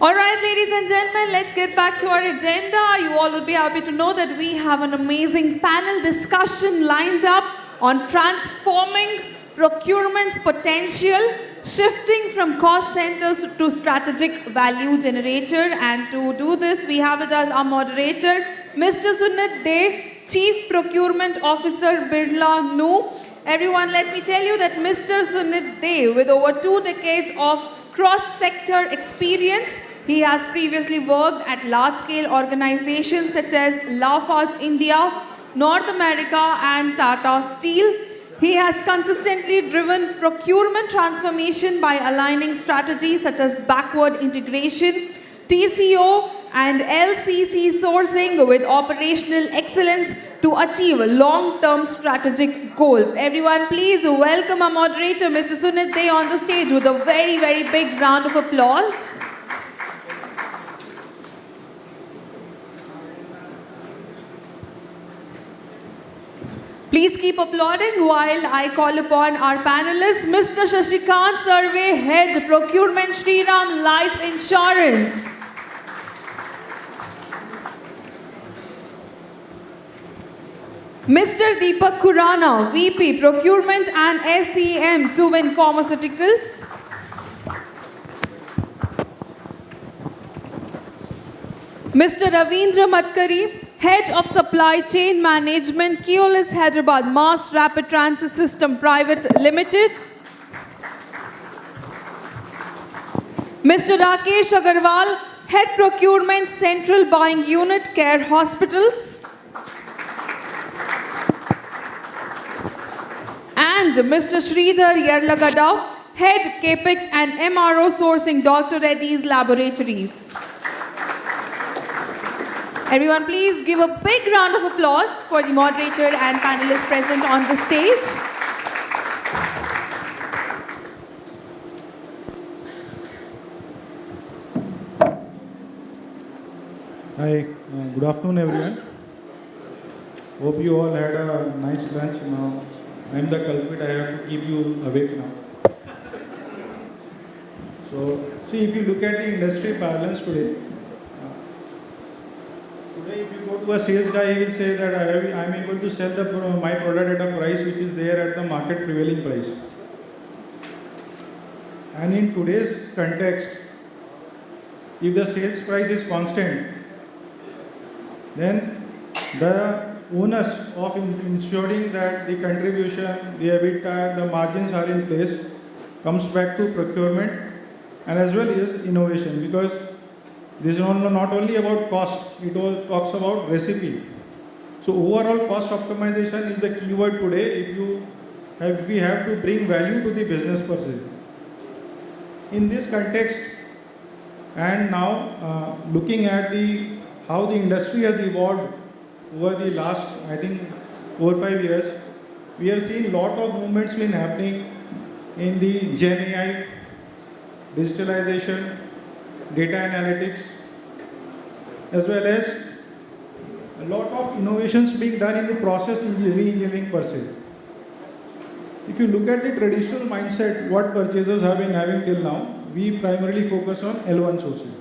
All right, ladies and gentlemen, let's get back to our agenda. You all would be happy to know that we have an amazing panel discussion lined up on transforming procurement's potential, shifting from cost centers to strategic value generator. And to do this, we have with us our moderator, Mr. Sunit, Chief Procurement Officer, BirlaNu. Everyone, let me tell you that Mr. Sunit, with over 2 decades of cross-sector experience, he has previously worked at large-scale organizations such as Lafarge India, North America, and Tata Steel. He has consistently driven procurement transformation by aligning strategies such as backward integration, TCO, and LCC sourcing with operational excellence to achieve long-term strategic goals. Everyone, please welcome our moderator, Mr. Sunit, on the stage with a very, very big round of applause. Please keep applauding while I call upon our panelists, Mr. Shashikant, Surve Head, Procurement, Shriram, Life Insurance. Mr. Deepak Khurana, VP, Procurement and SEM, Suven Pharmaceuticals. Mr. Ravindra Mathkari, Head of Supply Chain Management, Keolis, Hyderabad, Mass Rapid Transit System Private Limited. Mr. Rakesh Aggarwal, Head Procurement, Central Buying Unit, Care Hospitals. And Mr. Sreedhar, Yarlagadda, Head Capex and MRO Sourcing, Dr. Reddy's Laboratories. Everyone, please give a big round of applause for the moderator and panelists present on the stage. Hi, good afternoon everyone. Hope you all had a nice lunch. Now, I'm the culprit, I have to keep you awake now. So, see, if you look at the industry balance today, if you go to a sales guy, he will say that I am able to sell my product at a price which is there at the market prevailing price. And in today's context, if the sales price is constant, then the onus of ensuring that the contribution, the EBITDA, the margins are in place comes back to procurement and as well as innovation, because this is not only about cost, it all talks about recipe. So overall cost optimization is the keyword today if we have to bring value to the business per se. In this context, and now looking at how the industry has evolved over the last, I think, 4 or 5 years, we have seen a lot of movements been happening in the Gen AI, digitalization, data analytics, as well as a lot of innovations being done in the process re-engineering per se. If you look at the traditional mindset, what purchasers have been having till now, we primarily focus on L1 sourcing.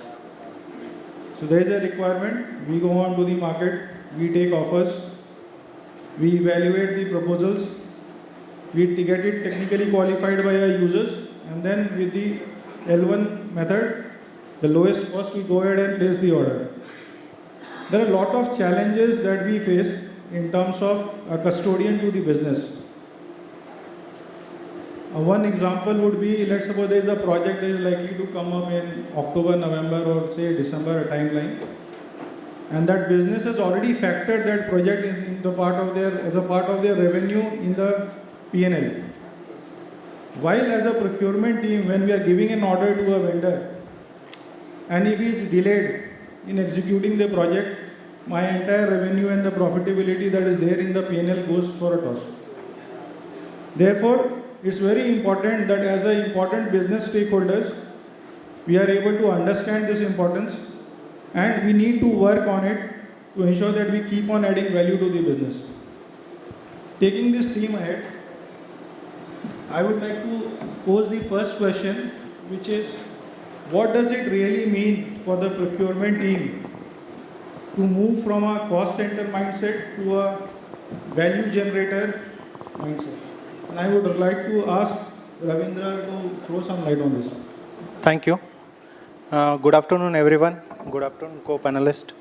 So there is a requirement, we go on to the market, we take offers, we evaluate the proposals, we get it technically qualified by our users, and then with the L1 method, the lowest cost, we go ahead and place the order. There are a lot of challenges that we face in terms of a custodian to the business. One example would be, let's suppose there is a project that is likely to come up in October, November, or say December, a timeline, and that business has already factored that project in the as a part of their revenue in the P&L. While as a procurement team, when we are giving an order to a vendor, and if he is delayed in executing the project, my entire revenue and the profitability that is there in the P&L goes for a toss. Therefore, it's very important that as an important business stakeholders, we are able to understand this importance and we need to work on it to ensure that we keep on adding value to the business. Taking this theme ahead, I would like to pose the first question, which is, what does it really mean for the procurement team to move from a cost center mindset to a value generator mindset? And I would like to ask Ravindra to throw some light on this. Thank you. Good afternoon, everyone. Good afternoon, co-panelists.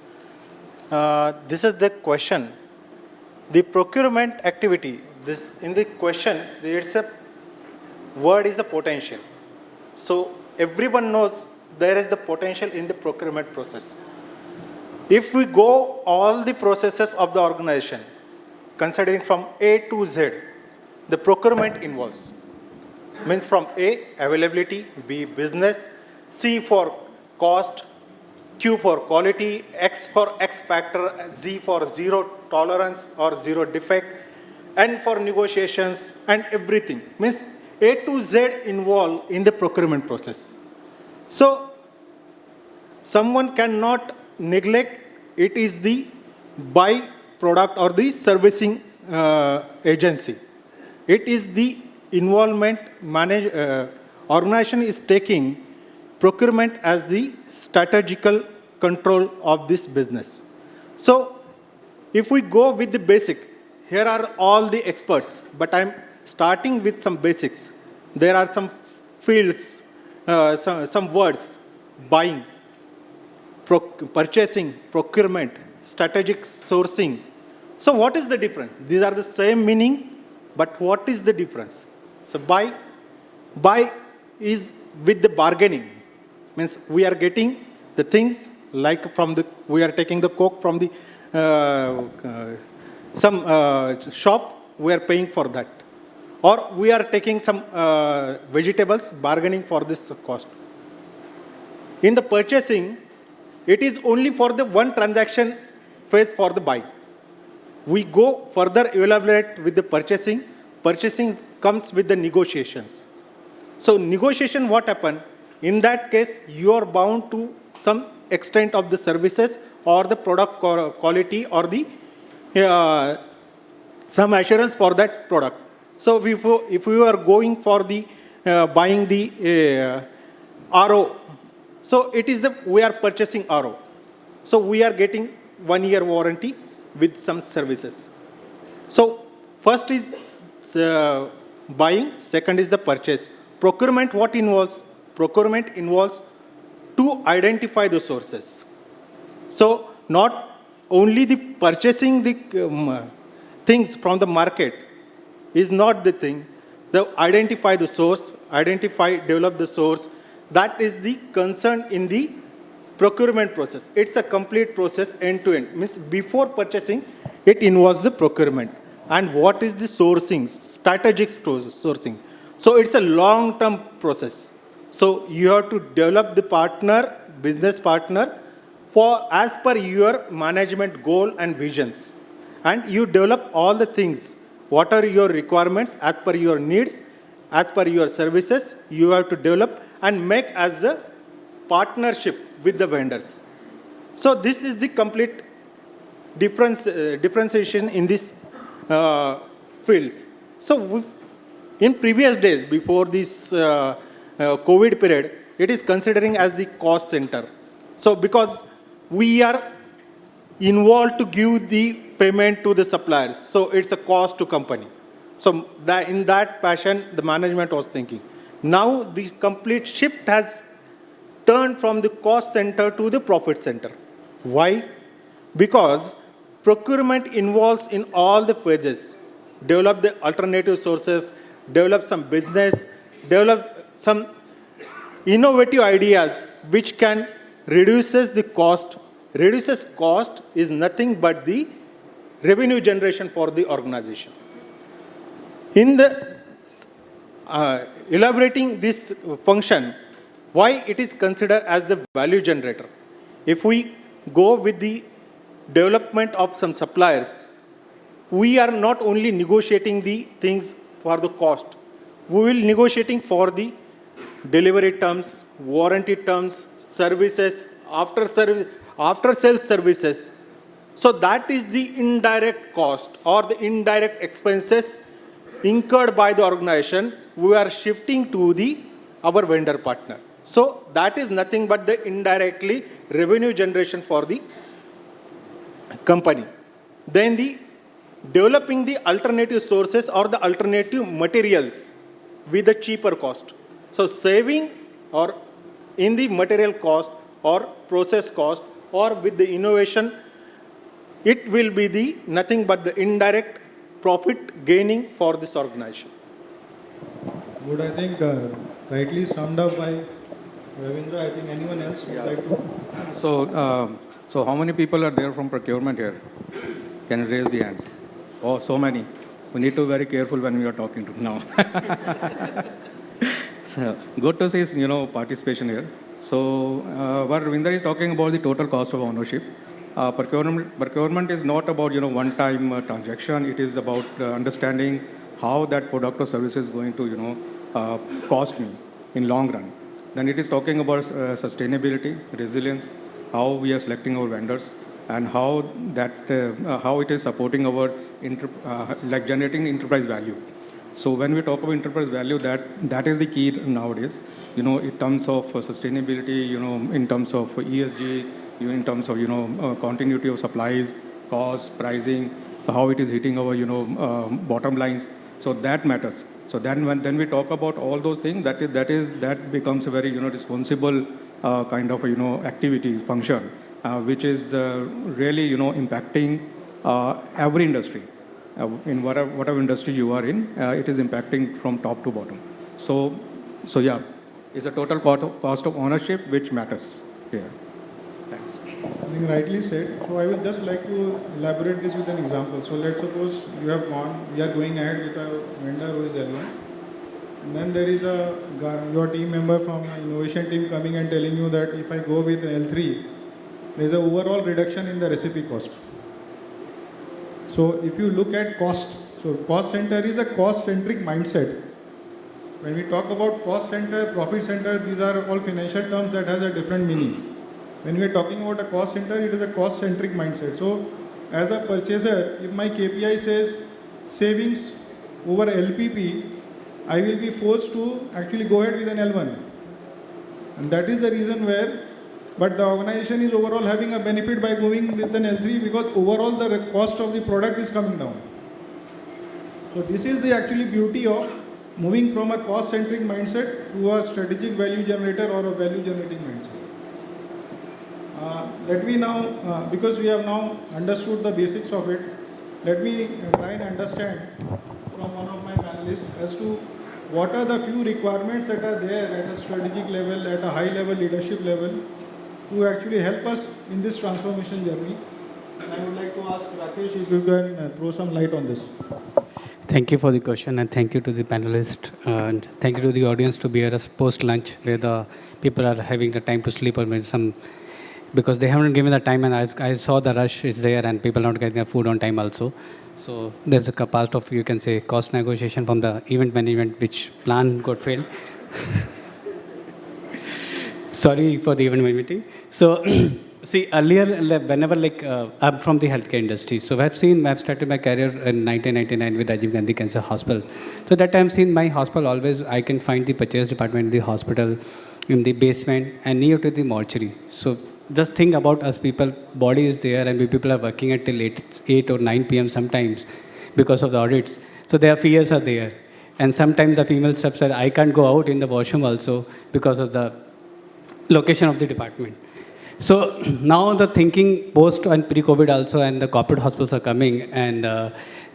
This is the question. The procurement activity, this in the question, it's a word is the potential. So everyone knows there is the potential in the procurement process. If we go all the processes of the organization, considering from A to Z, the procurement involves. Means from A, availability, B, business, C for cost, Q for quality, X for X factor, Z for zero tolerance or zero defect, N for negotiations and everything. Means A to Z involved in the procurement process. So someone cannot neglect it is the buy product or the servicing agency. It is the involvement organization is taking procurement as the strategical control of this business. So if we go with the basic, here are all the experts, but I'm starting with some basics. There are some fields, some words, buying, purchasing, procurement, strategic sourcing. So what is the difference? These are the same meaning, but what is the difference? So buy is with the bargaining. Means we are getting the things like from the, we are taking the coke from the some shop, we are paying for that. Or we are taking some vegetables, bargaining for this cost. In the purchasing, it is only for the one transaction phase for the buy. We go further elaborate with the purchasing. Purchasing comes with the negotiations. So negotiation, what happened? In that case, you are bound to some extent of the services or the product quality or the some assurance for that product. So if you are going for the buying the RO, so it is the, we are purchasing RO. So we are getting 1 year warranty with some services. So first is buying, second is the purchase. Procurement, what involves? Procurement involves to identify the sources. So not only the purchasing the things from the market is not the thing. The identify the source, identify, develop the source. That is the concern in the procurement process. It's a complete process end to end. Means before purchasing, it involves the procurement. And what is the sourcing? Strategic sourcing. So it's a long-term process. So you have to develop the partner, business partner, for as per your management goal and visions. And you develop all the things. What are your requirements as per your needs, as per your services, you have to develop and make as a partnership with the vendors. So this is the complete differentiation in this fields. So in previous days, before this COVID period, it is considering as the cost center. So because we are involved to give the payment to the suppliers, so it's a cost to company. So that in that fashion, the management was thinking. Now the complete shift has turned from the cost center to the profit center. Why? Because procurement involves in all the phases. Develop the alternative sources, develop some business, develop some innovative ideas which can reduces the cost. Reduces cost is nothing but the revenue generation for the organization. In the elaborating this function, why it is considered as the value generator. If we go with the development of some suppliers, we are not only negotiating the things for the cost, we will negotiating for the delivery terms, warranty terms, services, after sales services. So that is the indirect cost or the indirect expenses incurred by the organization. We are shifting to our vendor partner. So that is nothing but the indirectly revenue generation for the company. Then the developing the alternative sources or the alternative materials with a cheaper cost. So saving or in the material cost or process cost or with the innovation, it will be the nothing but the indirect profit gaining for this organization. Good, I think rightly summed up by Ravindra. I think anyone else would like to? So how many people are there from procurement here? Can you raise the hands? Oh, so many. We need to be very careful when we are talking to now. So good to see, participation here. So what Ravindra is talking about the total cost of ownership. Procurement is not about, one-time transaction. It is about understanding how that product or service is going to, cost me in long run. Then it is talking about sustainability, resilience, how we are selecting our vendors, and how that how it is supporting our like generating enterprise value. So when we talk about enterprise value, that is the key nowadays. In terms of sustainability, in terms of ESG, in terms of continuity of supplies, cost, pricing. So how it is hitting our bottom lines. So that matters. So then when we talk about all those things, that becomes a very responsible kind of activity function, which is really impacting every industry. In whatever industry you are in, it is impacting from top to bottom. So yeah, it's a total cost of ownership which matters here. Thanks. I think rightly said. So I would just like to elaborate this with an example. So let's suppose we are going ahead with a vendor who is L1. And then there is your team member from innovation team coming and telling you that if I go with L3, there is an overall reduction in the recipe cost. So if you look at cost, so cost center is a cost-centric mindset. When we talk about cost center, profit center, these are all financial terms that has a different meaning. When we are talking about a cost center, it is a cost-centric mindset. So as a purchaser, if my KPI says savings over LPP, I will be forced to actually go ahead with an L1. And that is the reason where, but the organization is overall having a benefit by going with an L3 because overall the cost of the product is coming down. So this is the actually beauty of moving from a cost-centric mindset to a strategic value generator or a value generating mindset. Let me now, because we have now understood the basics of it, let me try and understand from one of my panelists as to what are the few requirements that are there at a strategic level, at a high level leadership level to actually help us in this transformation journey. And I would like to ask Rakesh if you can throw some light on this. Thank you for the question and thank you to the panelists and thank you to the audience to be here as post-lunch where the people are having the time to sleep or maybe some because they haven't given the time and I saw the rush is there and people not getting their food on time also. So there's a part of, you can say, cost negotiation from the event management which plan got failed. Sorry for the event management. So see, earlier, whenever I'm from the healthcare industry, so I've started my career in 1999 with Rajiv Gandhi Cancer Hospital. So that time, seen my hospital always, I can find the purchase department in the hospital, in the basement, and near to the mortuary. So just think about us people, body is there, and we people are working at till 8 or 9 p.m. sometimes because of the audits. So their fears are there. And sometimes the female staff said, I can't go out in the washroom also because of the location of the department. So now the thinking post and pre-COVID also and the corporate hospitals are coming and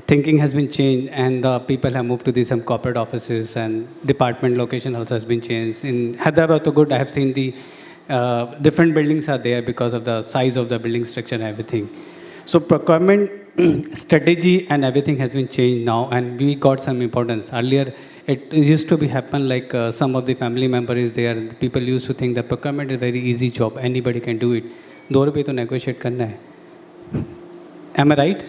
thinking has been changed and the people have moved to some corporate offices and department location also has been changed. In Hyderabad, good, I have seen the different buildings are there because of the size of the building structure and everything. So procurement strategy and everything has been changed now and we got some importance. Earlier, it used to be happen like some of the family member is there. And people used to think that procurement is a very easy job. Anybody can do it. ₹2 to negotiate karna hai. Am I right?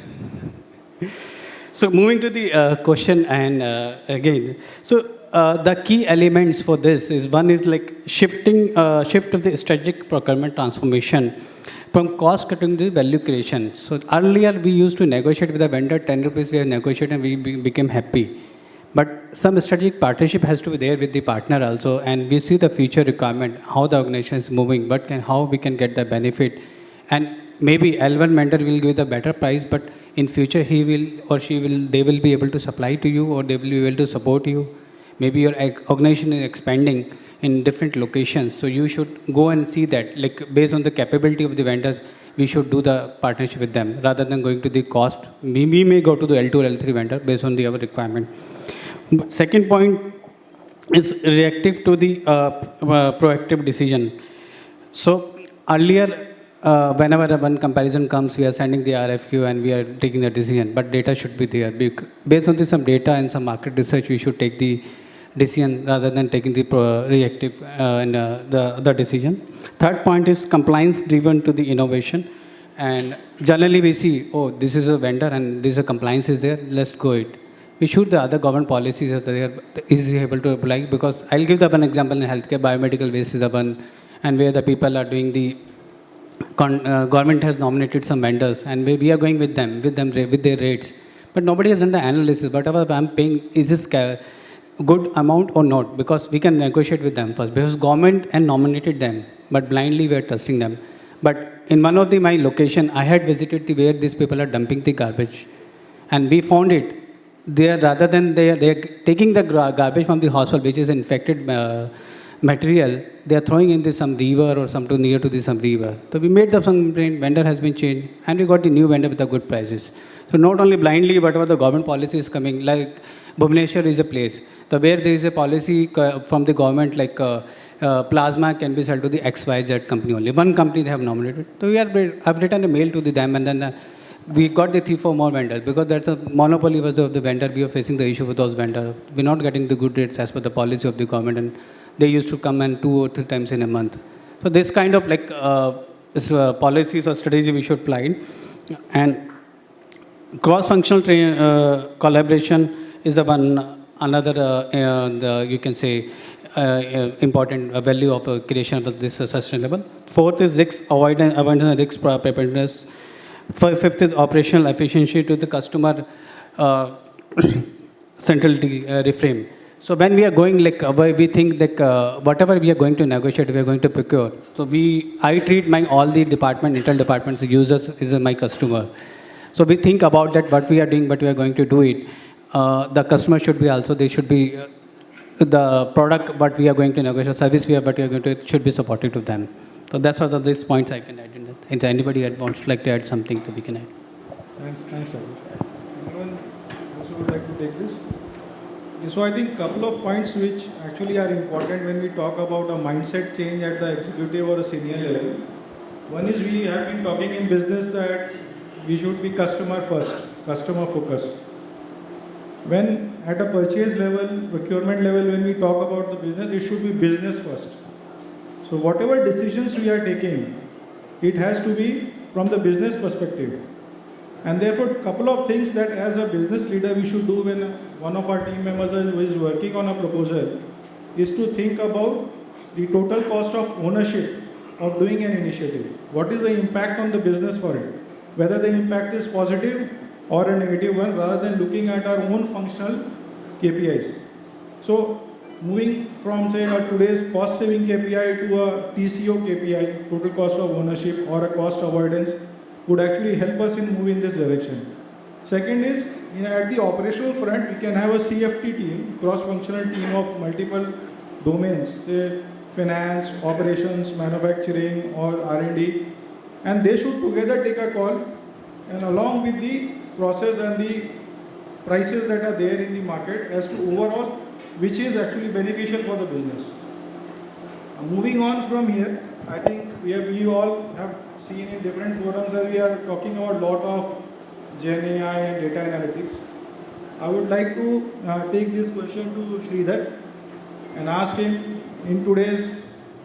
So moving to the question and again, so the key elements for this is one is like shift of the strategic procurement transformation from cost cutting to value creation. So earlier we used to negotiate with the vendor 10 rupees we have negotiated and we became happy. But some strategic partnership has to be there with the partner also, and we see the future requirement, how the organization is moving, how we can get the benefit. And maybe L1 vendor will give the better price, but in future he will or she will, they will be able to supply to you, or they will be able to support you. Maybe your organization is expanding in different locations, so you should go and see that, like based on the capability of the vendors, we should do the partnership with them rather than going to the cost. We may go to the L2 or L3 vendor based on our requirement. Second point is reactive to the proactive decision. So earlier, whenever one comparison comes, we are sending the RFQ and we are taking the decision, but data should be there. Based on some data and some market research, we should take the decision rather than taking the reactive and the other decision. Third point is compliance driven to the innovation. And generally we see, oh, this is a vendor and this is a compliance is there, let's go it. We should the other government policies that they are easily able to apply, because I'll give the one example in healthcare, biomedical waste is the one, and where the people are doing the, government has nominated some vendors and we are going with them with their rates. But nobody has done the analysis, whatever I'm paying, is this good amount or not? Because we can negotiate with them first, because government and nominated them, but blindly we are trusting them. But in one of my location, I had visited where these people are dumping the garbage, and we found it. They are, rather than they are taking the garbage from the hospital, which is infected material, they are throwing in some river or some too near to some river. So we made some complaint, vendor has been changed, and we got the new vendor with the good prices. So not only blindly, whatever the government policy is coming, like Bhubaneswar is a place, so where there is a policy from the government, like plasma can be sold to the XYZ company only. One company they have nominated. So I've written a mail to them, and then we got the 3-4 more vendors, because that's a monopoly was of the vendor. We are facing the issue with those vendors. We're not getting the good rates as per the policy of the government, and they used to come in 2 or 3 times in a month. So this kind of like policies or strategy we should apply. And cross-functional collaboration is the one, another you can say important value of creation of this sustainable. Fourth is risk avoidance and risk preparedness. Fifth is operational efficiency to the customer centrality reframe. So when we are going like, we think like whatever we are going to negotiate, we are going to procure. So I treat all the internal departments, users is my customer. So we think about that, what we are doing, but we are going to do it. The customer should be also, they should be, the product, but we are going to negotiate, service we are, but we are going to, should be supportive to them. So that's what these points I can add in that. If anybody wants to like to add something, so we can add. Thanks, Rakesh. Anyone also would like to take this? Okay, so I think a couple of points which actually are important when we talk about a mindset change at the executive or a senior level. One is, we have been talking in business that we should be customer first, customer focused. When at a purchase level, procurement level, when we talk about the business, it should be business first. So whatever decisions we are taking, it has to be from the business perspective. And therefore, a couple of things that as a business leader we should do when one of our team members is working on a proposal is to think about the total cost of ownership of doing an initiative. What is the impact on the business for it? Whether the impact is positive or a negative one, rather than looking at our own functional KPIs. So moving from say today's cost saving KPI to a TCO KPI, total cost of ownership, or a cost avoidance, would actually help us in moving this direction. Second is, at the operational front, we can have a CFT team, cross-functional team of multiple domains, say finance, operations, manufacturing, or R&D, and they should together take a call, and along with the process and the prices that are there in the market, as to overall which is actually beneficial for the business. Moving on from here, I think we all have seen in different forums that we are talking about a lot of Gen AI and data analytics. I would like to take this question to Sreedhar and ask him, in today's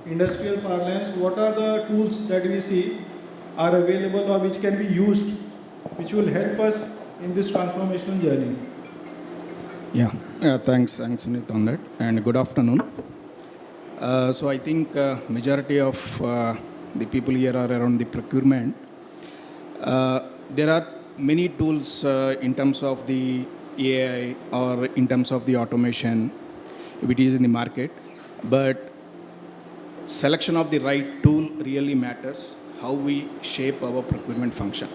industrial parlance, what are the tools that we see are available or which can be used, which will help us in this transformational journey? Yeah, thanks Sunit on that, and good afternoon. So I think majority of the people here are around the procurement. There are many tools in terms of the AI or in terms of the automation, if it is in the market. But selection of the right tool really matters, how we shape our procurement function.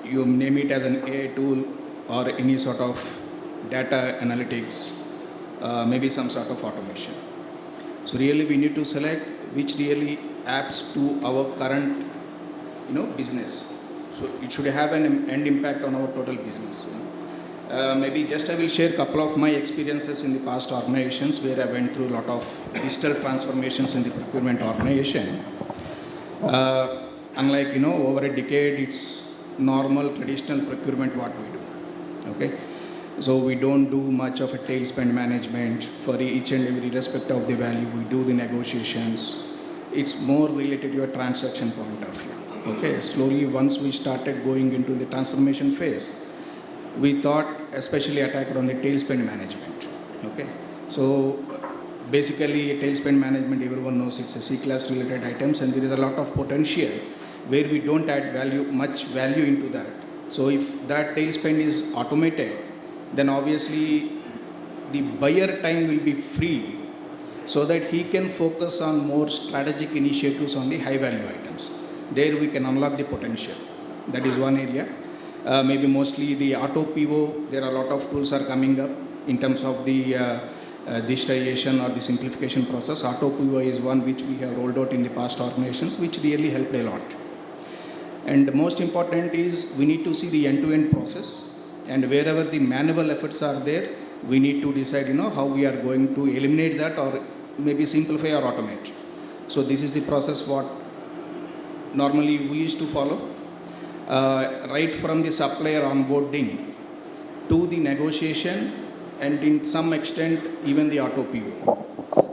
You name it as an AI tool or any sort of data analytics, maybe some sort of automation. So really we need to select which really apps to our current business. So it should have an end impact on our total business. Maybe just I will share a couple of my experiences in the past organizations where I went through a lot of digital transformations in the procurement organization. Unlike, over a decade, it's normal, traditional procurement what we do, okay? So we don't do much of a tail spend management for each and every respect of the value. We do the negotiations. It's more related to a transaction point of view, okay? Slowly, once we started going into the transformation phase, we thought especially attacked on the tail spend management, okay? So basically, tail spend management, everyone knows it's a C-class related items, and there is a lot of potential where we don't add much value into that. So if that tail spend is automated, then obviously the buyer time will be free so that he can focus on more strategic initiatives on the high value items. There we can unlock the potential. That is one area. Maybe mostly the auto PO, there are a lot of tools are coming up in terms of the digitization or the simplification process. Auto PO is one which we have rolled out in the past organizations, which really helped a lot. And the most important is we need to see the end-to-end process, and wherever the manual efforts are there, we need to decide, how we are going to eliminate that or maybe simplify or automate. So this is the process what normally we used to follow. Right from the supplier onboarding to the negotiation and in some extent even the auto PO.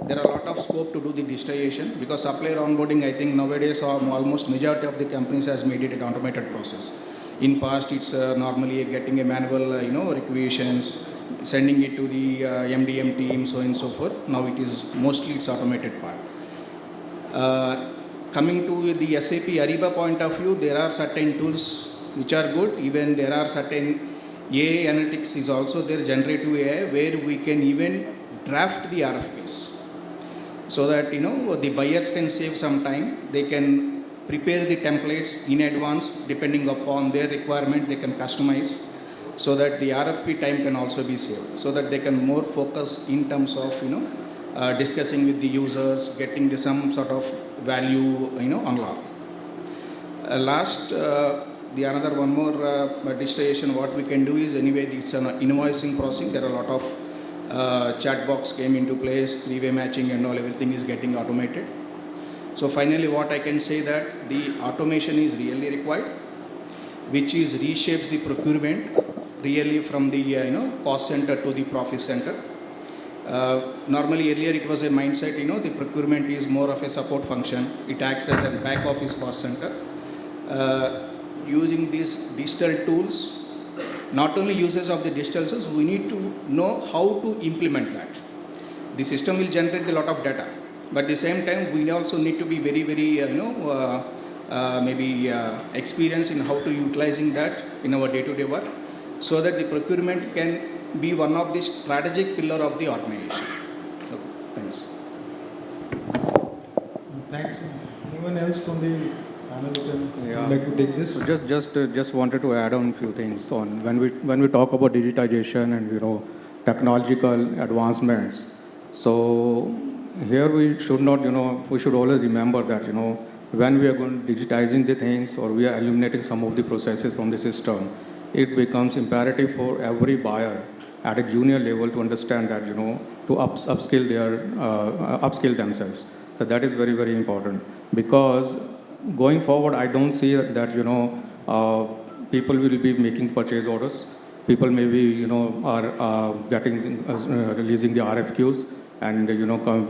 There are a lot of scope to do the digitization because supplier onboarding, I think nowadays almost majority of the companies has made it an automated process. In past, it's normally getting a manual, requisitions, sending it to the MDM team, so on and so forth. Now it is mostly it's automated part. Coming to the SAP Ariba point of view, there are certain tools which are good. Even there are certain AI analytics is also there, generative AI, where we can even draft the RFPs. So that, the buyers can save some time. They can prepare the templates in advance, depending upon their requirement, they can customize. So that the RFP time can also be saved. So that they can more focus in terms of, discussing with the users, getting some sort of value, unlock. Last, another one more digitization, what we can do is anyway, it's an invoicing processing. There are a lot of chat box came into place, three-way matching and all, everything is getting automated. So finally, what I can say that the automation is really required, which is reshapes the procurement really from the cost center to the profit center. Normally earlier it was a mindset, the procurement is more of a support function. It acts as a back office cost center. Using these digital tools, not only users of the digital tools, we need to know how to implement that. The system will generate a lot of data, but at the same time, we also need to be very, very, experienced in how to utilizing that in our day-to-day work, so that the procurement can be one of the strategic pillar of the organization. Okay, thanks. Thanks. Anyone else from the panel who Yeah. would like to take this? So just wanted to add on a few things on when we talk about digitization and technological advancements. So here we should not we should always remember that when we are going digitizing the things or we are eliminating some of the processes from the system, it becomes imperative for every buyer at a junior level to understand that to upskill themselves. So that is very, very important, because going forward, I don't see that people will be making purchase orders. People maybe are getting releasing the RFQs and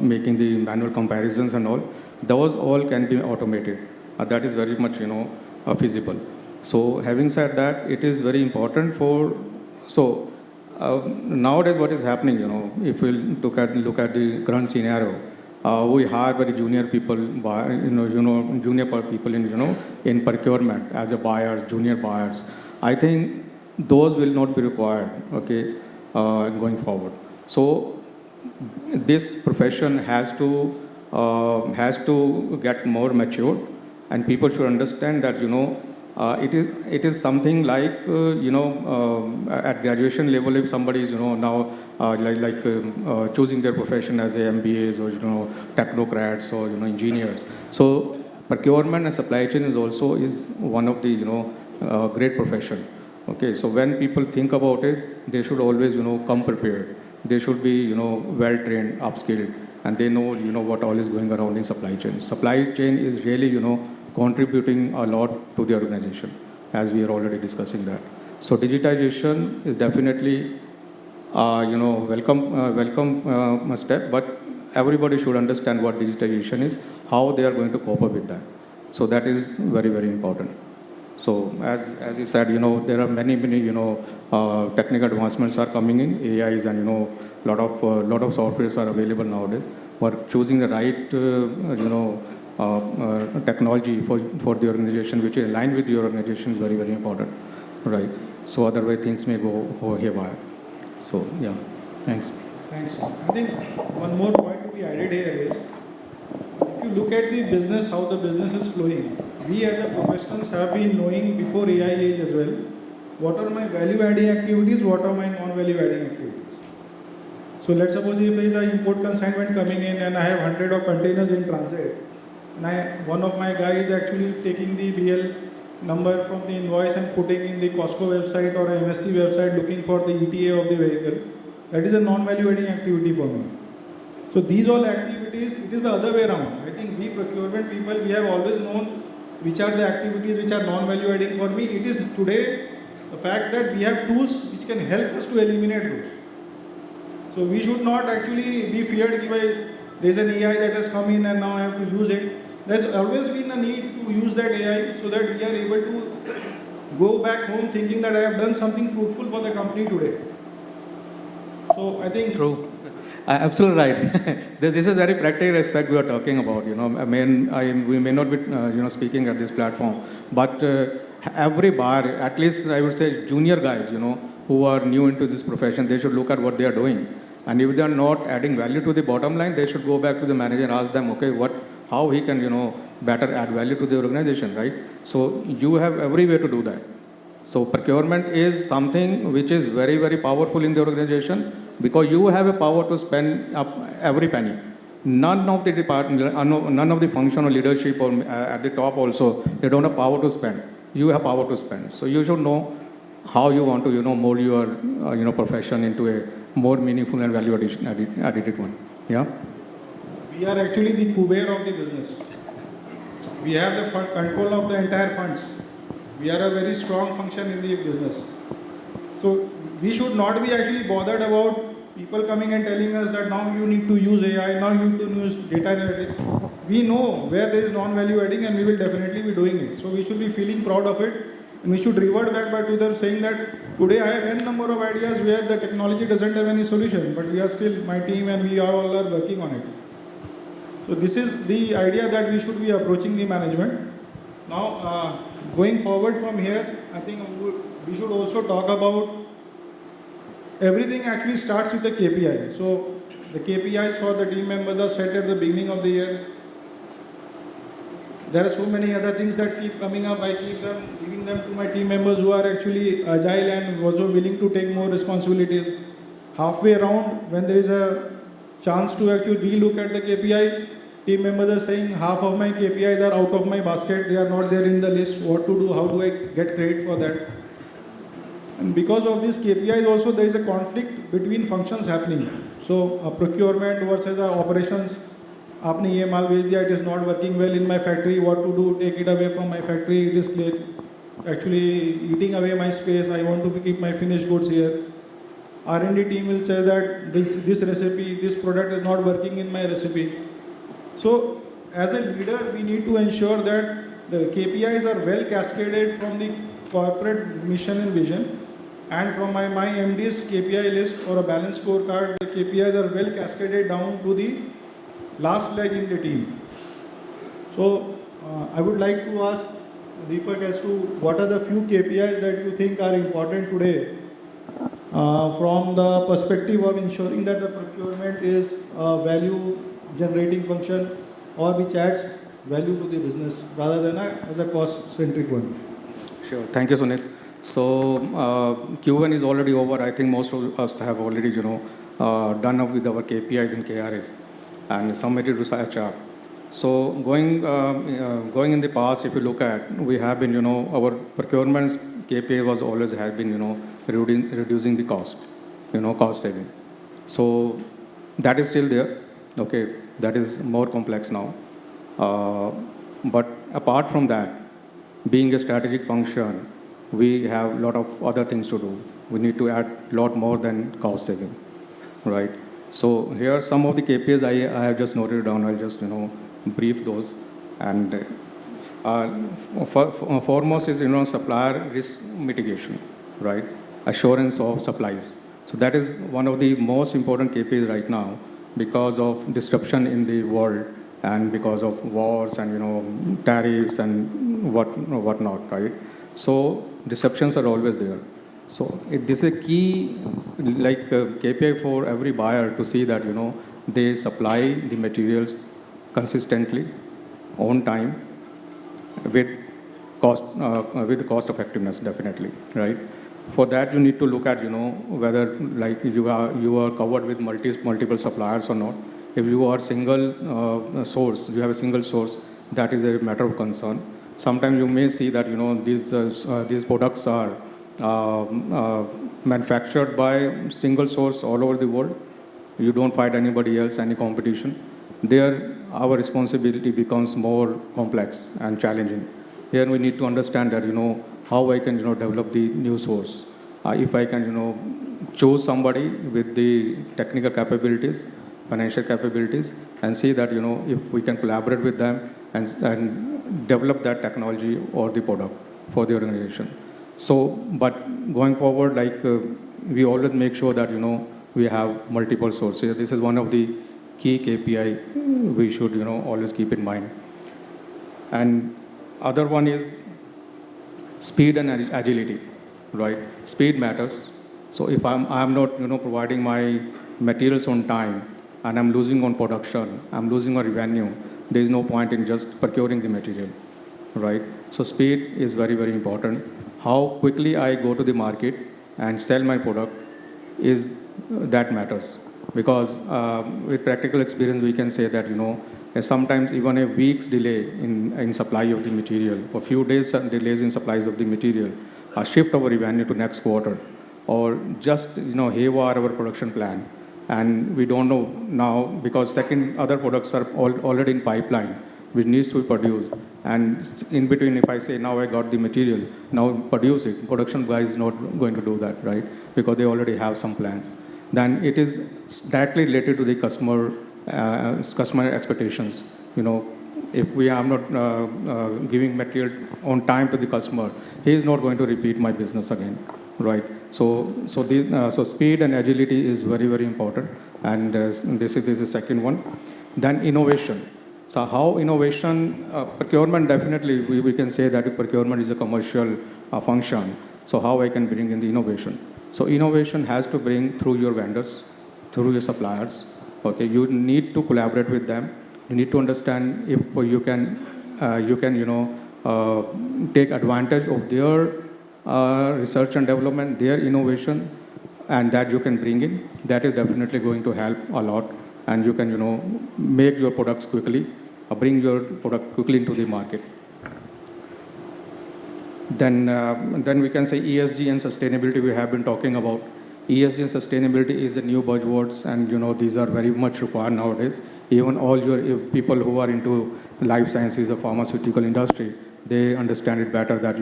making the manual comparisons and all. Those all can be automated. That is very much feasible. So having said that, it is very important for nowadays what is happening. If we look at the current scenario. We hire very junior people, junior people in procurement as a buyers, junior buyers. I think those will not be required, okay, going forward. So this profession has to get more mature, and people should understand that, it is something like, at graduation level, if somebody is, now choosing their profession as a MBAs or, technocrats or, engineers. So procurement and supply chain is one of the, great profession. Okay, so when people think about it, they should always, come prepared. They should be, well trained, upskilled, and they know, what all is going around in supply chain. Supply chain is really, contributing a lot to the organization, as we are already discussing that. So digitization is definitely, welcome step, but everybody should understand what digitization is, how they are going to cope up with that. So that is very, very important. So as you said, there are many, technical advancements are coming in, AIs and, lot of softwares are available nowadays. But choosing the right, technology for the organization, which is aligned with your organization, is very, very important, right? So otherwise things may go haywire. So yeah, thanks. Thanks. I think one more point to be added here is, if you look at the business, how the business is flowing, we as a professionals have been knowing before AI age as well, what are my value adding activities, what are my non-value adding activities. So let's suppose if there is an import consignment coming in and I have 100 of containers in transit, and one of my guys is actually taking the BL number from the invoice and putting in the Costco website or a MSC website looking for the ETA of the vehicle, that is a non-value adding activity for me. So these all activities, it is the other way around. I think we procurement people, we have always known which are the activities which are non-value adding for me. It is today the fact that we have tools which can help us to eliminate those. So we should not actually be feared that there is an AI that has come in and now I have to use it. There has always been a need to use that AI so that we are able to go back home thinking that I have done something fruitful for the company today. So I think... True. Absolutely right. This is very practical aspect we are talking about. We may not be, speaking at this platform, but every bar, at least I would say junior guys, who are new into this profession, they should look at what they are doing. And if they are not adding value to the bottom line, they should go back to the manager and ask them, okay, how he can, better add value to the organization, right? So you have every way to do that. So procurement is something which is very, very powerful in the organization, because you have a power to spend up every penny. None of the department, none of the functional leadership or at the top also, they don't have power to spend. You have power to spend. So you should know how you want to, mold your, profession into a more meaningful and value added one. Yeah. We are actually the kuber of the business. We have the control of the entire funds. We are a very strong function in the business. So we should not be actually bothered about people coming and telling us that now you need to use AI, now you need to use data analytics. We know where there is non-value adding and we will definitely be doing it. So we should be feeling proud of it, and we should revert back to them saying that today I have n number of ideas where the technology doesn't have any solution, but we are still, my team and we all are working on it. So this is the idea that we should be approaching the management. Now, going forward from here, I think we should also talk about everything actually starts with the KPI. So the KPIs for the team members are set at the beginning of the year. There are so many other things that keep coming up. I keep giving them to my team members who are actually agile and also willing to take more responsibilities. Halfway around, when there is a chance to actually relook at the KPI, team members are saying half of my KPIs are out of my basket. They are not there in the list. What to do? How do I get credit for that? And because of these KPIs also, there is a conflict between functions happening. So procurement versus operations. आपने ये माल भेज दिया, it is not working well in my factory. What to do? Take it away from my factory. It is actually eating away my space. I want to keep my finished goods here. R&D team will say that this recipe, this product is not working in my recipe. So as a leader, we need to ensure that the KPIs are well cascaded from the corporate mission and vision, and from my MD's KPI list or a balanced scorecard, the KPIs are well cascaded down to the last leg in the team. So I would like to ask Deepak, as to what are the few KPIs that you think are important today from the perspective of ensuring that the procurement is a value generating function or which adds value to the business rather than as a cost centric one. Sure. Thank you, Sunit. So Q1 is already over. I think most of us have already, done up with our KPIs and KRAs and submitted to HR. So going in the past, if you look at, we have been, our procurement's KPI was always have been, reducing the cost, cost saving. So that is still there. Okay, that is more complex now. But apart from that, being a strategic function, we have a lot of other things to do. We need to add a lot more than cost saving, right? So here are some of the KPIs I have just noted down. I'll just, brief those. And foremost is, supplier risk mitigation, right? Assurance of supplies. So that is one of the most important KPIs right now because of disruption in the world and because of wars and, tariffs and whatnot, right? So disruptions are always there. So this is a key, KPI for every buyer to see that, they supply the materials consistently, on time, with cost effectiveness, definitely, right? For that, you need to look at, whether you are covered with multiple suppliers or not. If you are single source, you have a single source, that is a matter of concern. Sometimes you may see that, these products are manufactured by single source all over the world. You don't find anybody else, any competition. There, our responsibility becomes more complex and challenging. Here we need to understand that, how I can, develop the new source. If I can, choose somebody with the technical capabilities, financial capabilities, and see that, if we can collaborate with them and develop that technology or the product for the organization. So, but going forward, we always make sure that, we have multiple sources. This is one of the key KPI we should, always keep in mind. And other one is speed and agility, right? Speed matters. So if I'm not, providing my materials on time and I'm losing on production, I'm losing on revenue, there is no point in just procuring the material, right? So speed is very, very important. How quickly I go to the market and sell my product is that matters. Because with practical experience, we can say that, sometimes even a week's delay in supply of the material, or few days delays in supplies of the material, a shift our revenue to next quarter, or just, haywire our production plan. And we don't know now, because other products are already in pipeline, which needs to be produced. And in between, if I say, now I got the material, now produce it, production guy is not going to do that, right? Because they already have some plans. Then it is directly related to the customer expectations. If we are not giving material on time to the customer, he is not going to repeat my business again, right? So speed and agility is very, very important, and this is the second one. Then innovation. So how innovation, procurement, definitely we can say that procurement is a commercial function. So how I can bring in the innovation? So innovation has to bring through your vendors, through your suppliers. Okay, you need to collaborate with them. You need to understand if you can take advantage of their research and development, their innovation, and that you can bring in. That is definitely going to help a lot, and you can make your products quickly, bring your product quickly into the market. Then we can say ESG and sustainability. We have been talking about ESG and sustainability is the new buzzwords, and these are very much required nowadays. Even all your people who are into life sciences or pharmaceutical industry, they understand it better that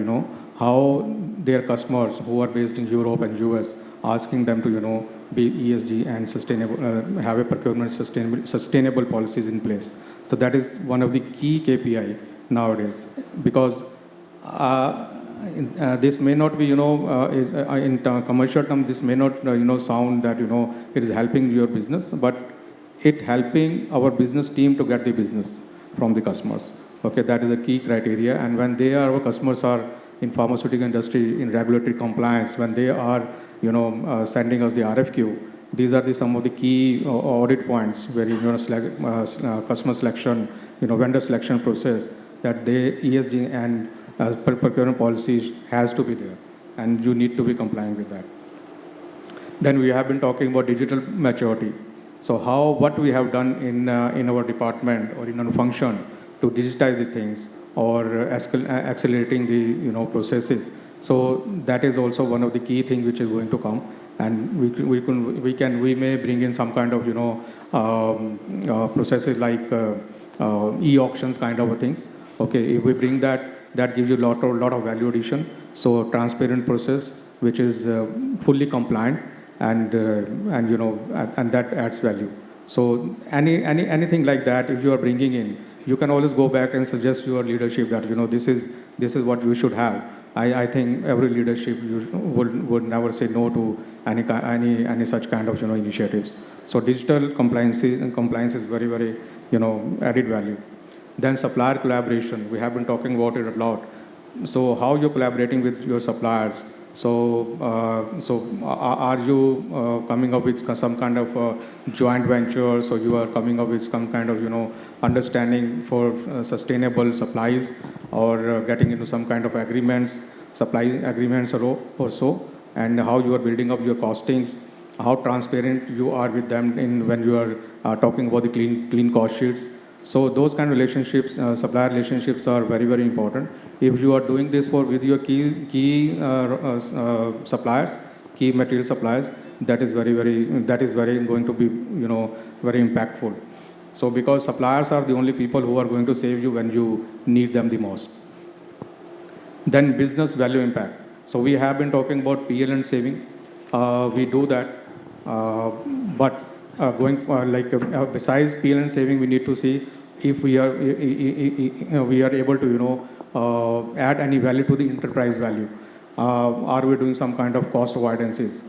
how their customers who are based in Europe and US asking them to be ESG and sustainable, have a procurement sustainable policies in place. So that is one of the key KPI nowadays, because this may not be, in commercial terms, this may not, sound that, it is helping your business, but it helping our business team to get the business from the customers. Okay, that is a key criteria. And when they are, our customers are in pharmaceutical industry, in regulatory compliance, when they are, sending us the RFQ, these are some of the key audit points where, customer selection, vendor selection process, that they ESG and procurement policies has to be there. And you need to be complying with that. Then we have been talking about digital maturity. So what we have done in our department or in our function to digitize these things or accelerating the processes. So that is also one of the key things which is going to come, and we may bring in some kind of processes like e-auctions kind of things. Okay, if we bring that gives you a lot of value addition. So transparent process which is fully compliant and that adds value. So anything like that, if you are bringing in, you can always go back and suggest your leadership that this is what you should have. I think every leadership would never say no to any such kind of initiatives. So digital compliance is very, very added value. Then supplier collaboration, we have been talking about it a lot. So how you're collaborating with your suppliers. So are you coming up with some kind of joint venture? So you are coming up with some kind of understanding for sustainable supplies, or getting into some kind of supply agreements or so, and how you are building up your costings, how transparent you are with them when you are talking about the clean cost sheets. So those kind of relationships, supplier relationships are very, very important. If you are doing this with your key suppliers, key material suppliers, that is very going to be very impactful. So because suppliers are the only people who are going to save you when you need them the most. Then business value impact. So we have been talking about PL and saving. We do that, but besides PL and saving, we need to see if we are able to add any value to the enterprise value. Are we doing some kind of cost avoidances?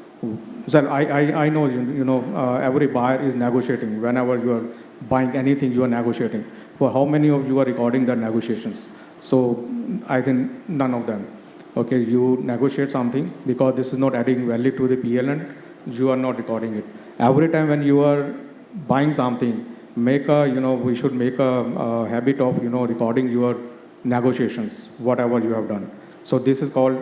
So I know every buyer is negotiating. Whenever you are buying anything, you are negotiating. For how many of you are recording the negotiations? So I think none of them. Okay, you negotiate something because this is not adding value to the PL, you are not recording it. Every time when you are buying something, we should make a habit of recording your negotiations, whatever you have done. So this is called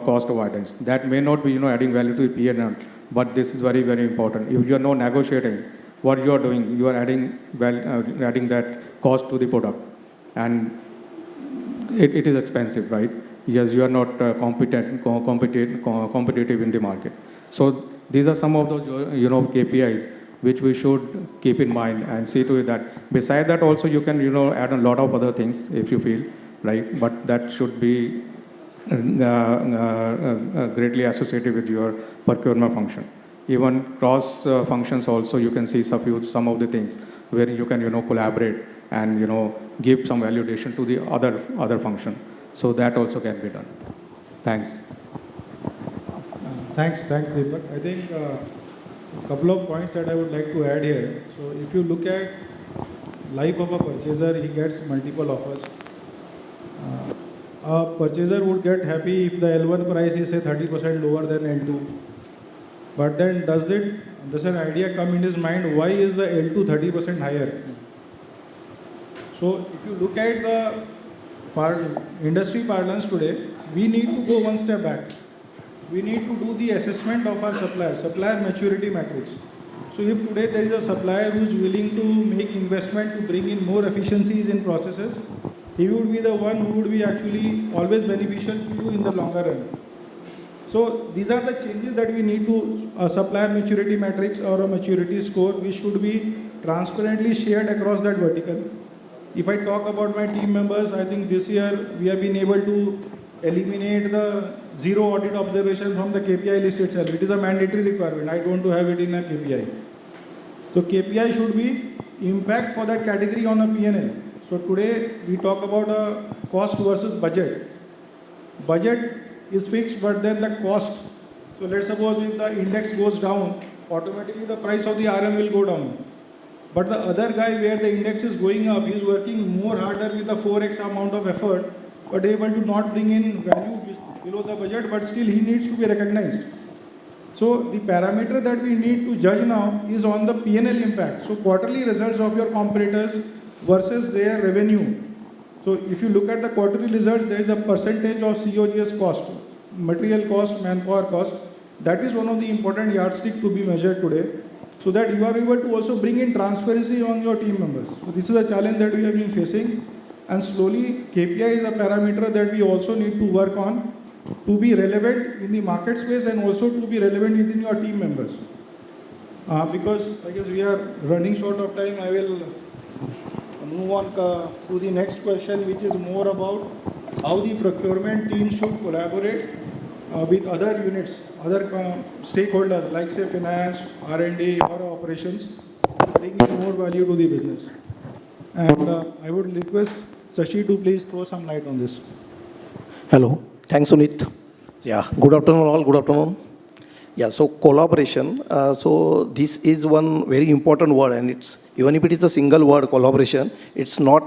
cost avoidance. That may not be adding value to the PL, but this is very, very important. If you are not negotiating, what you are doing, you are adding that cost to the product, and it is expensive, right? Yes, you are not competitive in the market. So these are some of those KPIs which we should keep in mind and see to it that beside that also you can add a lot of other things if you feel, right? But that should be greatly associated with your procurement function. Even cross functions also, you can see some of the things where you can collaborate and give some validation to the other function. So that also can be done. Thanks. Thanks, Deepak. I think a couple of points that I would like to add here. So if you look at life of a purchaser, he gets multiple offers. A purchaser would get happy if the L1 price is say 30% lower than L2. But then does an idea come in his mind, why is the L2 30% higher? So if you look at the industry parlance today, we need to go one step back. We need to do the assessment of our supplier maturity matrix. So if today there is a supplier who is willing to make investment to bring in more efficiencies in processes, he would be the one who would be actually always beneficial to you in the longer run. So these are the changes that we need to a supplier maturity matrix or a maturity score, which should be transparently shared across that vertical. If I talk about my team members, I think this year we have been able to eliminate the zero audit observation from the KPI list itself. It is a mandatory requirement. I don't want to have it in a KPI. So KPI should be impact for that category on a P&L. So today we talk about a cost versus budget. Budget is fixed, but then the cost. So let's suppose if the index goes down, automatically the price of the RM will go down. But the other guy where the index is going up, he is working more harder with a 4x amount of effort, but able to not bring in value below the budget, but still he needs to be recognized. So the parameter that we need to judge now is on the P&L impact. So quarterly results of your competitors versus their revenue. So if you look at the quarterly results, there is a percentage of COGS cost, material cost, manpower cost. That is one of the important yardstick to be measured today, so that you are able to also bring in transparency on your team members. So this is a challenge that we have been facing, and slowly KPI is a parameter that we also need to work on to be relevant in the market space and also to be relevant within your team members. Because I guess we are running short of time, I will move on to the next question, which is more about how the procurement team should collaborate with other units, other stakeholders like say finance, R&D or operations, bringing more value to the business. And I would request Shashi to please throw some light on this. Hello. Thanks, Sunit. Yeah, good afternoon all, good afternoon. Yeah, so collaboration. So this is one very important word, and it's, even if it is a single word, collaboration, it's not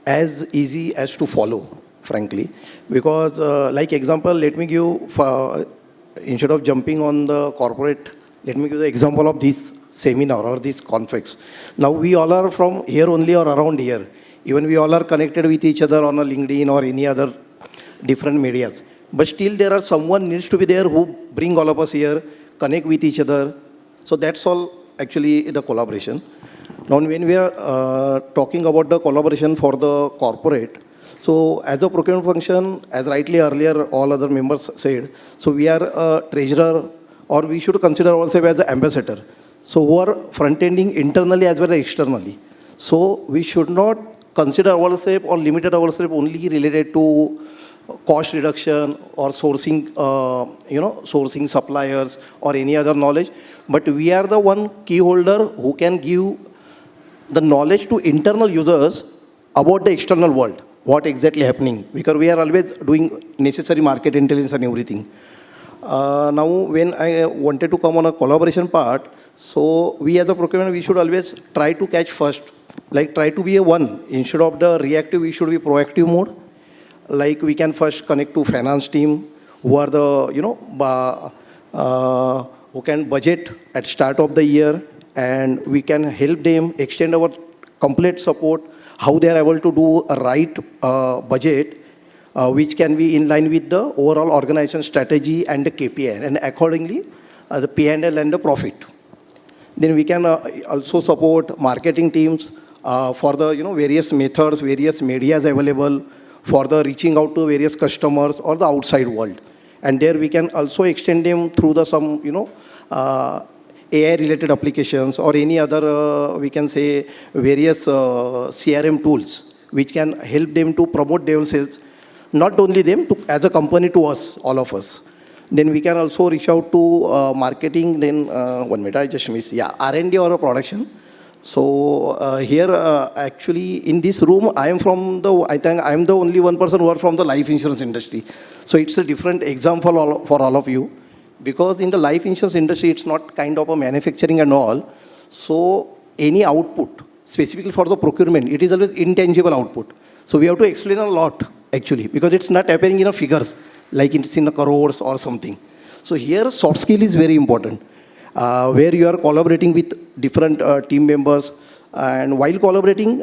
as easy as to follow, frankly. Because like example, let me give, instead of jumping on the corporate, let me give the example of this seminar or this conference. Now we all are from here only or around here. Even we all are connected with each other on a LinkedIn or any other different medias. But still there are someone needs to be there who bring all of us here, connect with each other. So that's all actually the collaboration. Now when we are talking about the collaboration for the corporate, so as a procurement function, as rightly earlier all other members said, so we are a treasurer, or we should consider ourselves as an ambassador. So who are front-ending internally as well as externally. So we should not consider ourselves or limited ourselves only related to cost reduction or sourcing, sourcing suppliers or any other knowledge. But we are the one key holder who can give the knowledge to internal users about the external world, what exactly happening, because we are always doing necessary market intelligence and everything. Now, when I wanted to come on a collaboration part, so we as a procurement, we should always try to catch first, like try to be a one. Instead of the reactive, we should be proactive mode. Like we can first connect to finance team, who are the, who can budget at start of the year, and we can help them extend our complete support, how they are able to do a right budget, which can be in line with the overall organization strategy and the KPI, and accordingly, the P&L and the profit. Then we can also support marketing teams for the various methods, various medias available for the reaching out to various customers or the outside world. And there we can also extend them through the some AI-related applications or any other, we can say, various CRM tools, which can help them to promote themselves, not only them, as a company to us, all of us. Then we can also reach out to marketing, then, 1 minute, I just missed, yeah, R&D or a production. So here, actually, in this room, I am from the, I think I am the only one person who are from the life insurance industry. So it's a different example for all of you. Because in the life insurance industry, it's not kind of a manufacturing and all. So any output, specifically for the procurement, it is always intangible output. So we have to explain a lot, actually, because it's not appearing in a figures, like it's in the crores or something. So here, soft skill is very important, where you are collaborating with different team members. And while collaborating,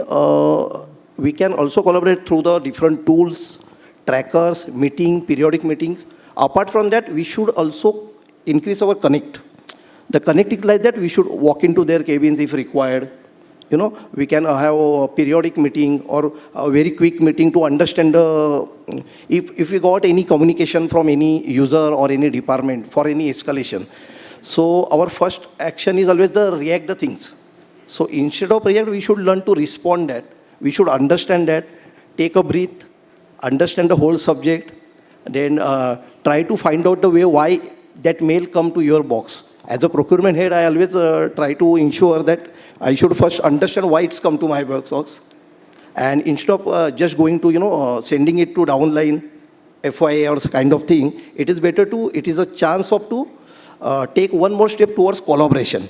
we can also collaborate through the different tools, trackers, periodic meetings. Apart from that, we should also increase our connect. The connect is like that, we should walk into their cabins if required. We can have a periodic meeting or a very quick meeting to understand if we got any communication from any user or any department for any escalation. So our first action is always the react the things. So instead of react, we should learn to respond that. We should understand that, take a breath, understand the whole subject, then try to find out the way why that mail come to your box. As a procurement head, I always try to ensure that I should first understand why it's come to my box. And instead of just going to, sending it to downline, FYI or kind of thing, it is better to, it is a chance of to take one more step towards collaboration.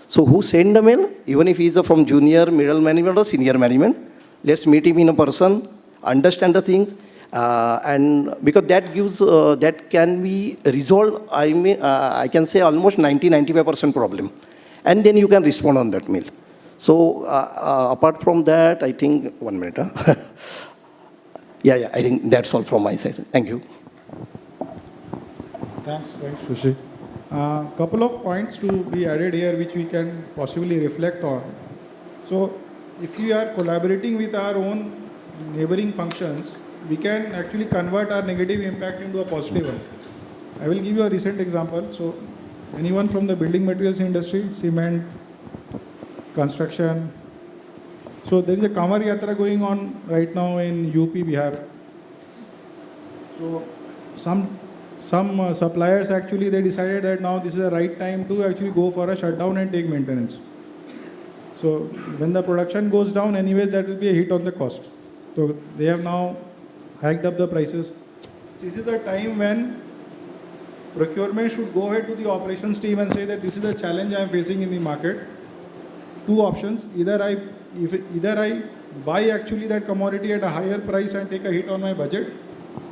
So who send the mail? Even if he is from junior, middle management or senior management, let's meet him in a person, understand the things, and because that gives, that can be resolved, I can say almost 90-95% problem. And then you can respond on that mail. So apart from that, I think, 1 minute. Yeah, I think that's all from my side. Thank you. Thanks, Sushi. Couple of points to be added here which we can possibly reflect on. So if we are collaborating with our own neighboring functions, we can actually convert our negative impact into a positive one. I will give you a recent example. So anyone from the building materials industry, cement, construction. So there is a Kamar Yatra going on right now in UP, Bihar. So some suppliers actually, they decided that now this is the right time to actually go for a shutdown and take maintenance. So when the production goes down, anyways, that will be a hit on the cost. So they have now hiked up the prices. This is the time when procurement should go ahead to the operations team and say that this is the challenge I am facing in the market. Two options: either I buy actually that commodity at a higher price and take a hit on my budget,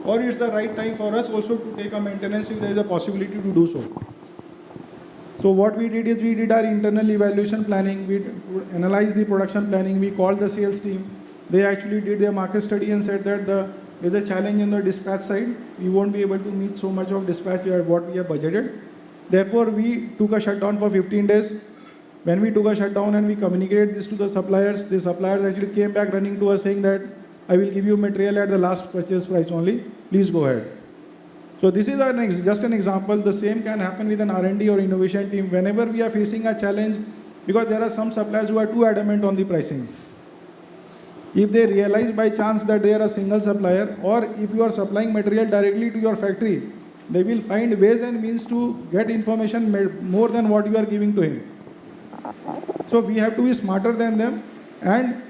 or it's the right time for us also to take a maintenance if there is a possibility to do so. So what we did is we did our internal evaluation planning, we analyzed the production planning, we called the sales team. They actually did their market study and said that there's a challenge in the dispatch side. We won't be able to meet so much of dispatch what we have budgeted. Therefore, we took a shutdown for 15 days. When we took a shutdown and we communicated this to the suppliers actually came back running to us saying that I will give you material at the last purchase price only. Please go ahead. So this is just an example. The same can happen with an R&D or innovation team. Whenever we are facing a challenge, because there are some suppliers who are too adamant on the pricing. If they realize by chance that they are a single supplier, or if you are supplying material directly to your factory, they will find ways and means to get information more than what you are giving to him. So we have to be smarter than them, and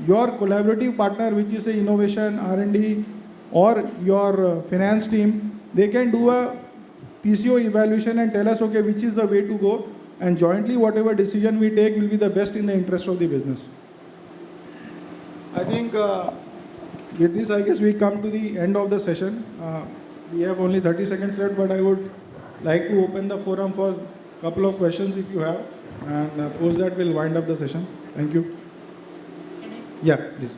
your collaborative partner, which is a innovation, R&D, or your finance team, they can do a TCO evaluation and tell us, okay, which is the way to go, and jointly whatever decision we take will be the best in the interest of the business. I think with this, I guess we come to the end of the session. We have only 30 seconds left, but I would like to open the forum for a couple of questions if you have, and post that we'll wind up the session. Thank you. Yeah, please.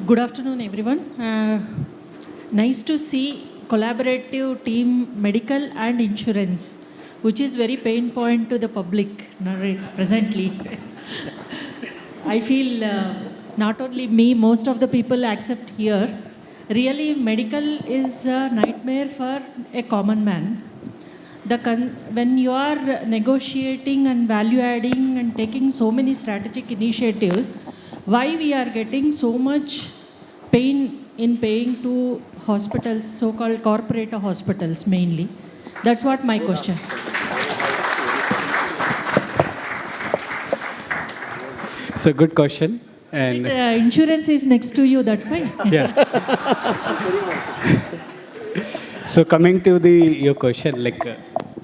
Good afternoon, everyone. Nice to see collaborative team, medical and insurance, which is very pain point to the public presently. I feel not only me, most of the people accept here. Really, medical is a nightmare for a common man. When you are negotiating and value adding and taking so many strategic initiatives, why we are getting so much pain in paying to hospitals, so-called corporate hospitals mainly? That's what my question. It's a good question. And insurance is next to you, that's why. Yeah. So coming to your question,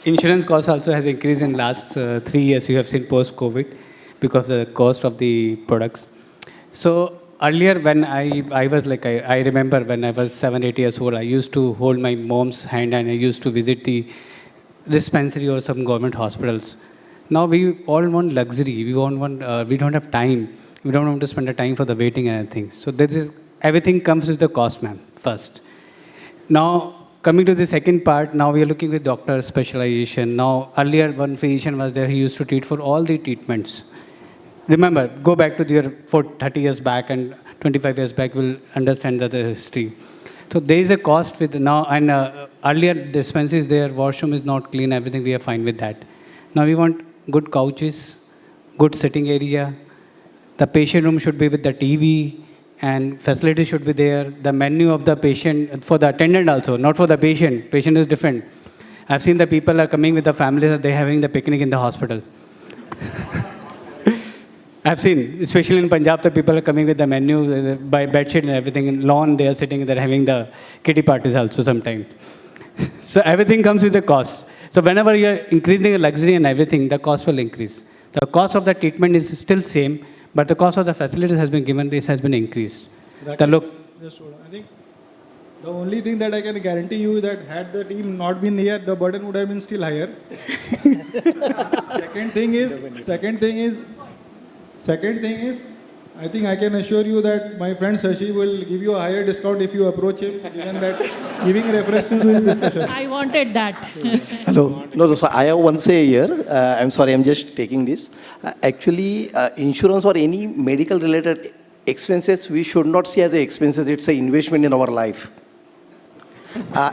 insurance cost also has increased in last 3 years. You have seen post-COVID because of the cost of the products. So earlier when I was I remember when I was 7-8 years old, I used to hold my mom's hand and I used to visit the dispensary or some government hospitals. Now we all want luxury. We don't have time. We don't want to spend the time for the waiting and everything. So everything comes with the cost, ma'am, first. Now, coming to the second part, now we are looking with doctor specialization. Now, earlier one physician was there, he used to treat for all the treatments. Remember, go back to for 30 years back and 25 years back, we'll understand the history. So there is a cost with now, and earlier dispensaries there, washroom is not clean, everything, we are fine with that. Now we want good couches, good sitting area. The patient room should be with the TV and facilities should be there. The menu of the patient, for the attendant also, not for the patient. Patient is different. I've seen the people are coming with the families, they're having the picnic in the hospital. I've seen, especially in Punjab, the people are coming with the menu, by bedsheet and everything. In lawn, they are sitting, they're having the kitty parties also sometimes. So everything comes with a cost. So whenever you're increasing the luxury and everything, the cost will increase. The cost of the treatment is still same, but the cost of the facilities has been given, this has been increased. Rakesh, just hold on. I think the only thing that I can guarantee you is that had the team not been here, the burden would have been still higher. Second thing is, I think I can assure you that my friend Shashi will give you a higher discount if you approach him, given that giving reference to his discussion. I wanted that. Hello. No, so I have one say here. I'm sorry, I'm just taking this. Actually, insurance or any medical related expenses, we should not see as expenses. It's an investment in our life.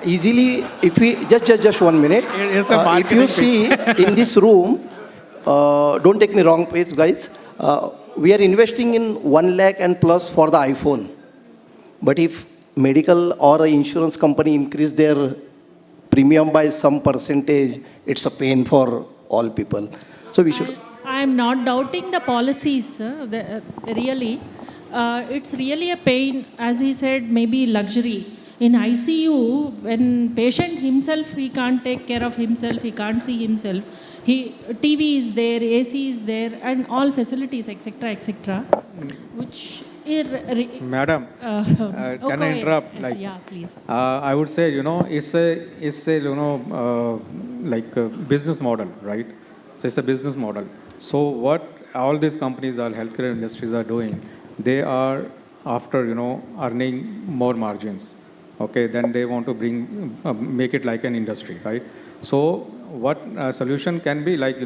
Easily, if we, just 1 minute. If you see in this room, don't take me wrong, please, guys. We are investing in 1 lakh and plus for the iPhone. But if medical or an insurance company increase their premium by some percentage, it's a pain for all people. So we should. I am not doubting the policies, really. It's really a pain, as he said, maybe luxury. In ICU, when patient himself, he can't take care of himself, he can't see himself. TV is there, AC is there, and all facilities, etc., which... Madam, can I interrupt? Yeah, please. I would say, it's a like a business model, right? So it's a business model. So what all these companies, all healthcare industries are doing, they are after, earning more margins. Okay, then they want to make it like an industry, right? So what solution can be like,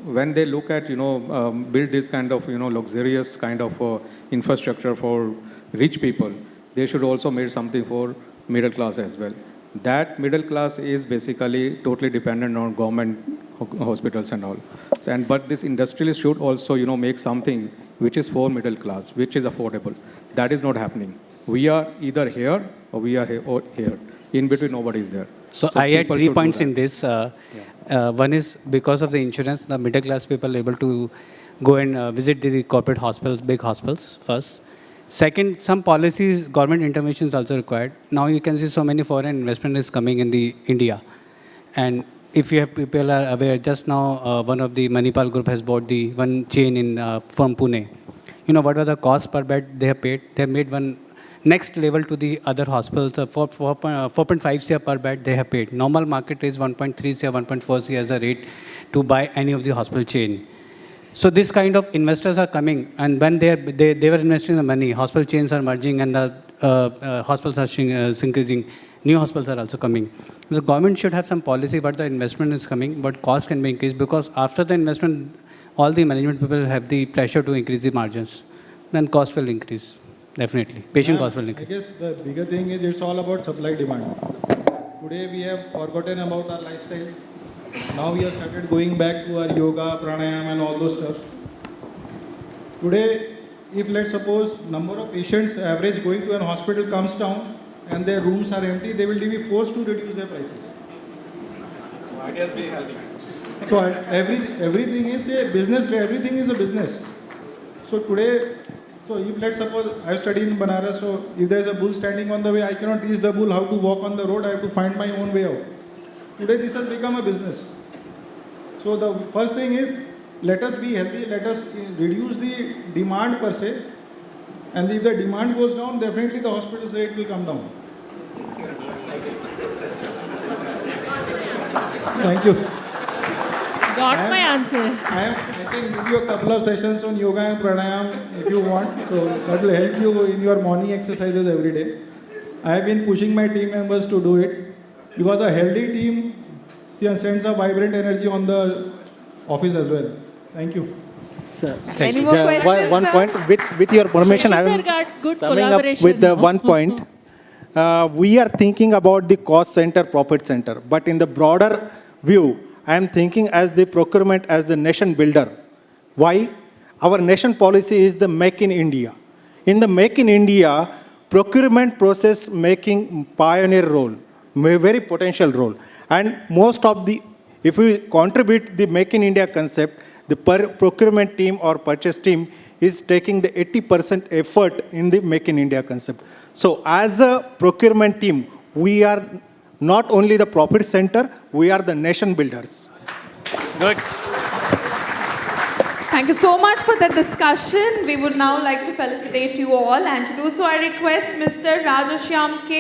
when they look at, build this kind of, luxurious kind of infrastructure for rich people, they should also make something for middle class as well. That middle class is basically totally dependent on government hospitals and all. But this industrialist should also, make something which is for middle class, which is affordable. That is not happening. We are either here or we are here. In between, nobody is there. So I had 3 points in this. One is because of the insurance, the middle class people are able to go and visit the corporate hospitals, big hospitals first. Second, some policies, government intervention is also required. Now you can see so many foreign investment is coming in the India. And if you have people are aware, just now one of the Manipal group has bought the one chain from Pune. What was the cost per bed they have paid? They have made one next level to the other hospitals, 4.5 CR per bed they have paid. Normal market is 1.3 CR, 1.4 CR as a rate to buy any of the hospital chain. So this kind of investors are coming, and when they were investing the money, hospital chains are merging and the hospitals are increasing. New hospitals are also coming. The government should have some policy what the investment is coming, but cost can be increased, because after the investment, all the management people have the pressure to increase the margins. Then cost will increase. Definitely. Patient cost will increase. I guess the bigger thing is it's all about supply demand. Today we have forgotten about our lifestyle. Now we have started going back to our yoga, pranayama and all those stuff. Today, if let's suppose number of patients average going to an hospital comes down and their rooms are empty, they will be forced to reduce their prices. So everything is a business, everything is a business. So today, so if let's suppose I study in Banaras, so if there is a bull standing on the way, I cannot teach the bull how to walk on the road, I have to find my own way out. Today this has become a business. So the first thing is, let us be healthy, let us reduce the demand per se, and if the demand goes down, definitely the hospital's rate will come down. Thank you. Got my answer. I can give you a couple of sessions on yoga and pranayam if you want. So that will help you in your morning exercises every day. I have been pushing my team members to do it because a healthy team sends a vibrant energy on the office as well. Thank you. Sir, any more questions? One point, with your permission, I will got good summing up collaboration. with the 1 point. We are thinking about the cost center, profit center, but in the broader view, I am thinking as the procurement, as the nation builder. Why? Our nation policy is the Make in India. In the Make in India, procurement process making pioneer role, very potential role. And most of the, if we contribute the Make in India concept, the procurement team or purchase team is taking the 80% effort in the Make in India concept. So as a procurement team, we are not only the profit center, we are the nation builders. Good. Thank you so much for that discussion. We would now like to felicitate you all, and to do so I request Mr. Rajashyam K,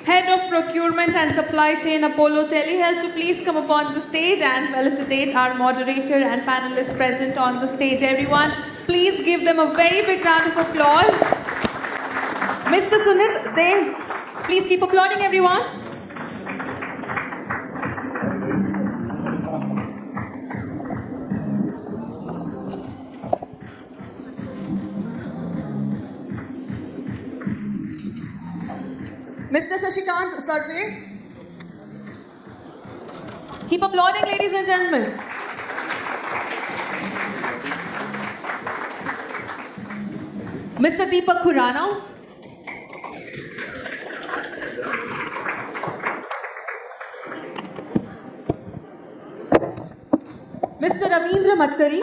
Head of Procurement and Supply Chain, Apollo Telehealth, to please come upon the stage and felicitate our moderator and panelists present on the stage. Everyone, please give them a very big round of applause. Mr. Sunit, there. Please keep applauding, everyone. Mr. Shashikant, Surve. Keep applauding, ladies and gentlemen. Mr. Deepak Khurana. Mr. Ravindra Mathkari.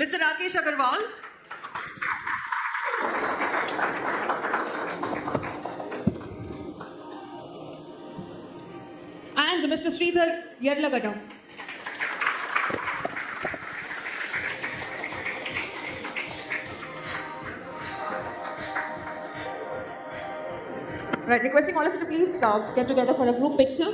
Mr. Rakesh Aggarwal. And Mr. Sreedhar, Yarlagadda. Right, requesting all of you to please get together for a group picture.